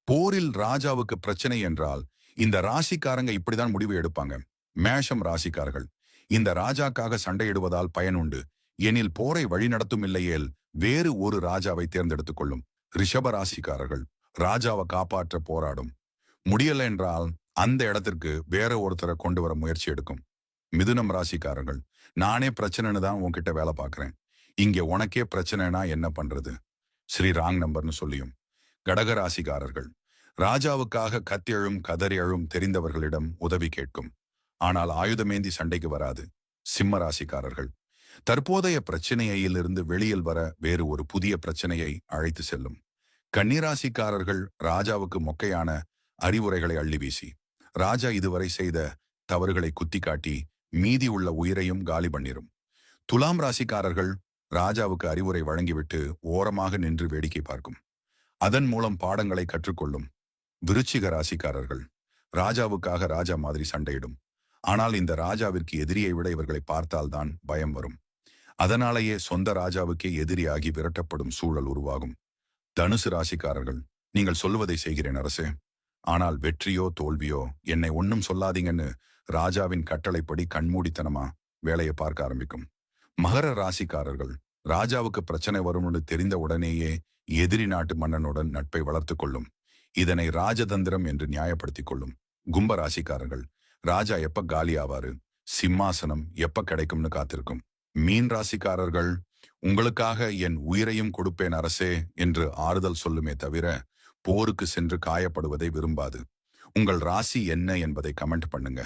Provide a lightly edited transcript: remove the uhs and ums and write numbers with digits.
போரில் ராஜாவுக்கு பிரச்சனை என்றால் இந்த ராசிக்காரங்க இப்படிதான் முடிவு எடுப்பாங்க. மேஷம் ராசிக்காரர்கள், இந்த ராஜாக்காக சண்டையிடுவதால் பயனுண்டு எனில் போரை வழிநடத்தும் இல்லையேல் வேறு ஒரு ராஜாவை தேர்ந்தெடுத்துக் கொள்ளும். ரிஷப ராசிக்காரர்கள், ராஜாவை காப்பாற்ற போராடும். முடியல என்றால் அந்த இடத்திற்கு வேற ஒருத்தரை கொண்டு வர முயற்சி எடுக்கும். மிதுனம் ராசிக்காரர்கள், நானே பிரச்சனைன்னு தான் உன்கிட்ட வேலை பார்க்கிறேன், இங்க உனக்கே பிரச்சனைனா என்ன பண்றது, ஸ்ரீ ராங் நம்பர்னு சொல்லியும். கடக ராசிக்காரர்கள், ராஜாவுக்காக கத்தியழும் கதறியழும் தெரிந்தவர்களிடம் உதவி கேட்கும். ஆனால் ஆயுதமேந்தி சண்டைக்கு வராது. சிம்ம ராசிக்காரர்கள், தற்போதைய பிரச்சனையிலிருந்து வெளியில் வர வேறு ஒரு புதிய பிரச்சனையை அழைத்து செல்லும். கன்னிராசிக்காரர்கள், ராஜாவுக்கு மொக்கையான அறிவுரைகளை அள்ளி வீசி ராஜா இதுவரை செய்த தவறுகளை குத்தி காட்டி மீதி உள்ள உயிரையும் காலி பண்ணிரும். துலாம் ராசிக்காரர்கள், ராஜாவுக்கு அறிவுரை வழங்கிவிட்டு ஓரமாக நின்று வேடிக்கை பார்க்கும். அதன் மூலம் பாடங்களை கற்றுக்கொள்ளும். விருச்சிக ராசிக்காரர்கள், ராஜாவுக்காக ராஜா மாதிரி சண்டையிடும். ஆனால் இந்த ராஜாவிற்கு எதிரியை விட இவர்களை பார்த்தால்தான் பயம் வரும். அதனாலேயே சொந்த ராஜாவுக்கே எதிரியாகி விரட்டப்படும் சூழல் உருவாகும். தனுசு ராசிக்காரர்கள், நீங்கள் சொல்லுவதை செய்கிறேன் அரசே, ஆனால் வெற்றியோ தோல்வியோ என்னை ஒன்னும் சொல்லாதீங்கன்னு ராஜாவின் கட்டளைப்படி கண்மூடித்தனமா வேலையை பார்க்க ஆரம்பிக்கும். மகர ராசிக்காரர்கள், ராஜாவுக்கு பிரச்சனை வரும்னு தெரிந்த உடனேயே எதிரி நாட்டு மன்னனுடன் நட்பை வளர்த்து கொள்ளும். இதனை ராஜதந்திரம் என்று நியாயப்படுத்திக் கொள்ளும். கும்ப ராசிக்காரர்கள், ராஜா எப்ப காலி ஆவாரு, சிம்மாசனம் எப்ப கிடைக்கும்னு காத்திருக்கும். மீன் ராசிக்காரர்கள், உங்களுக்காக என் உயிரையும் கொடுப்பேன் அரசே என்று ஆறுதல் சொல்லுமே தவிர போருக்கு சென்று காயப்படுவதை விரும்பாது. உங்கள் ராசி என்ன என்பதை கமெண்ட் பண்ணுங்க.